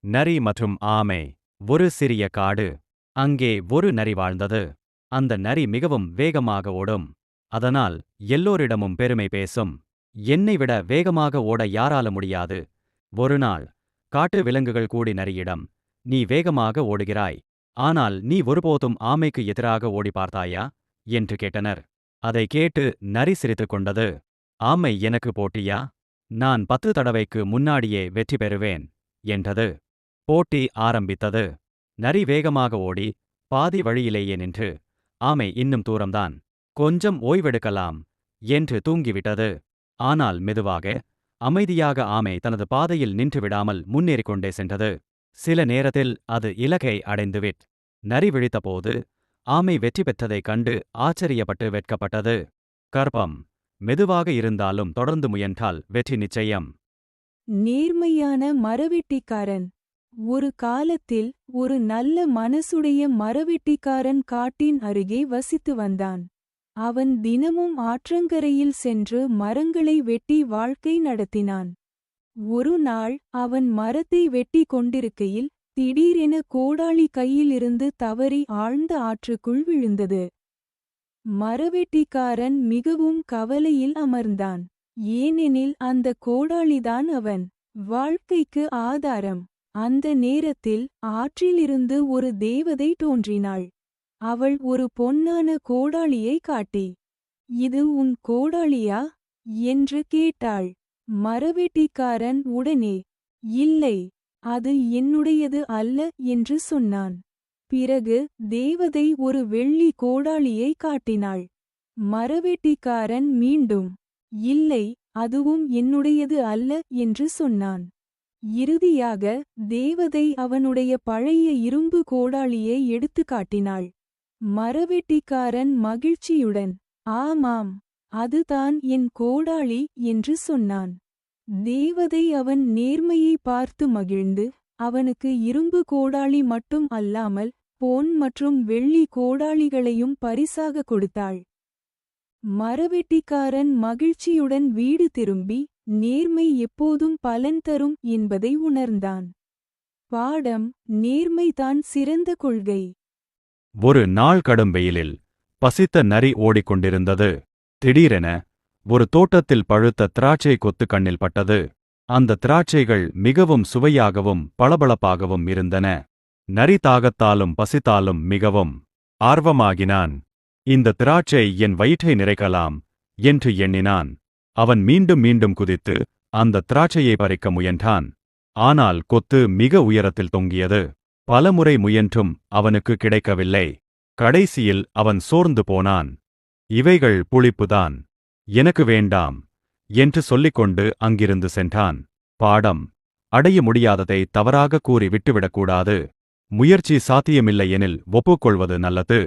நரி மற்றும் ஆமை. ஒரு சிறிய காடு. அங்கே ஒரு நரி வாழ்ந்தது. அந்த நரி மிகவும் வேகமாக ஓடும். அதனால் எல்லோரிடமும் பெருமை பேசும். என்னை விட வேகமாக ஓட யாரால முடியாது. ஒருநாள் காட்டு விலங்குகள் கூடி நரியிடம், நீ வேகமாக ஓடுகிறாய். ஆனால் நீ ஒருபோதும் ஆமைக்கு எதிராக ஓடி பார்த்தாயா என்று கேட்டனர். அதை கேட்டு நரி சிரித்துக் கொண்டது. ஆமை எனக்கு போட்டியா? நான் 10 தடவைக்கு முன்னாடியே வெற்றி பெறுவேன் என்றது. போட்டி ஆரம்பித்தது. நரி வேகமாக ஓடி பாதி வழியிலேயே நின்று, ஆமை இன்னும் தூரம்தான், கொஞ்சம் ஓய்வெடுக்கலாம் என்று தூங்கிவிட்டது. ஆனால் மெதுவாக, அமைதியாக ஆமை தனது பாதையில் நின்று விடாமல் முன்னேறிக் கொண்டே சென்றது. சில நேரத்தில் அது இலக்கை அடைந்துவிட். நரி விழித்தபோது ஆமை வெற்றி பெற்றதைக் கண்டு ஆச்சரியப்பட்டு வெட்கப்பட்டது. கர்ப்பம். மெதுவாக இருந்தாலும் தொடர்ந்து முயன்றால் வெற்றி நிச்சயம். நேர்மையான மரவெட்டிக்காரன். ஒரு காலத்தில் ஒரு நல்ல மனசுடைய மரவெட்டிக்காரன் காட்டின் அருகே வசித்து வந்தான். அவன் தினமும் ஆற்றங்கரையில் சென்று மரங்களை வெட்டி வாழ்க்கை நடத்தினான். ஒரு நாள் அவன் மரத்தை வெட்டி கொண்டிருக்கையில் திடீரென கோடாளி கையிலிருந்து தவறி ஆழ்ந்த ஆற்றுக்குள் விழுந்தது. மரவெட்டிக்காரன் மிகவும் கவலையில் அமர்ந்தான். ஏனெனில் அந்த கோடாளிதான் அவன் வாழ்க்கைக்கு ஆதாரம். அந்த நேரத்தில் ஆற்றிலிருந்து ஒரு தேவதை தோன்றினாள். அவள் ஒரு பொன்னான கோடாளியை காட்டி, இது உன் கோடாளியா என்று கேட்டாள். மரவெட்டிக்காரன் உடனே, இல்லை, அது என்னுடையது அல்ல என்று சொன்னான். பிறகு தேவதை ஒரு வெள்ளி கோடாளியை காட்டினாள். மரவெட்டிக்காரன் மீண்டும், இல்லை, அதுவும் என்னுடையது அல்ல என்று சொன்னான். இறுதியாக தேவதை அவனுடைய பழைய இரும்பு கோடாளியை எடுத்து காட்டினாள். மரவெட்டிக்காரன் மகிழ்ச்சியுடன், ஆமாம், அதுதான் என் கோடாளி என்று சொன்னான். தேவதை அவன் நேர்மையை பார்த்து மகிழ்ந்து அவனுக்கு இரும்பு கோடாளி மட்டும் அல்லாமல் பொன் மற்றும் வெள்ளி கோடாளிகளையும் பரிசாக கொடுத்தாள். மரவெட்டிக்காரன் மகிழ்ச்சியுடன் வீடு திரும்பி நேர்மை எப்போதும் பலன் தரும் என்பதை உணர்ந்தான். பாடம்: நேர்மைதான் சிறந்த கொள்கை. ஒரு நாள் கடும் வெயிலில் பசித்த நரி ஓடிக்கொண்டிருந்தது. திடீரென ஒரு தோட்டத்தில் பழுத்த திராட்சை கொத்து கண்ணில் பட்டது. அந்த திராட்சைகள் மிகவும் சுவையாகவும் பளபளப்பாகவும் இருந்தன. நரி தாகத்தாலும் பசித்தாலும் மிகவும் ஆர்வமாகினான். இந்த திராட்சை என் வயிற்றை நிறைக்கலாம் என்று எண்ணினான். அவன் மீண்டும் மீண்டும் குதித்து அந்த திராட்சையை பறிக்க முயன்றான். ஆனால் கொத்து மிக உயரத்தில் தொங்கியது. பலமுறை முயன்றும் அவனுக்கு கிடைக்கவில்லை. கடைசியில் அவன் சோர்ந்து போனான். இவைகள் புளிப்புதான், எனக்கு வேண்டாம் என்று சொல்லிக்கொண்டு அங்கிருந்து சென்றான். பாடம்: அடைய முடியாததை தவறாக கூறி விட்டுவிடக்கூடாது. முயற்சி சாத்தியமில்லை எனில் ஒப்புக்கொள்வது நல்லது.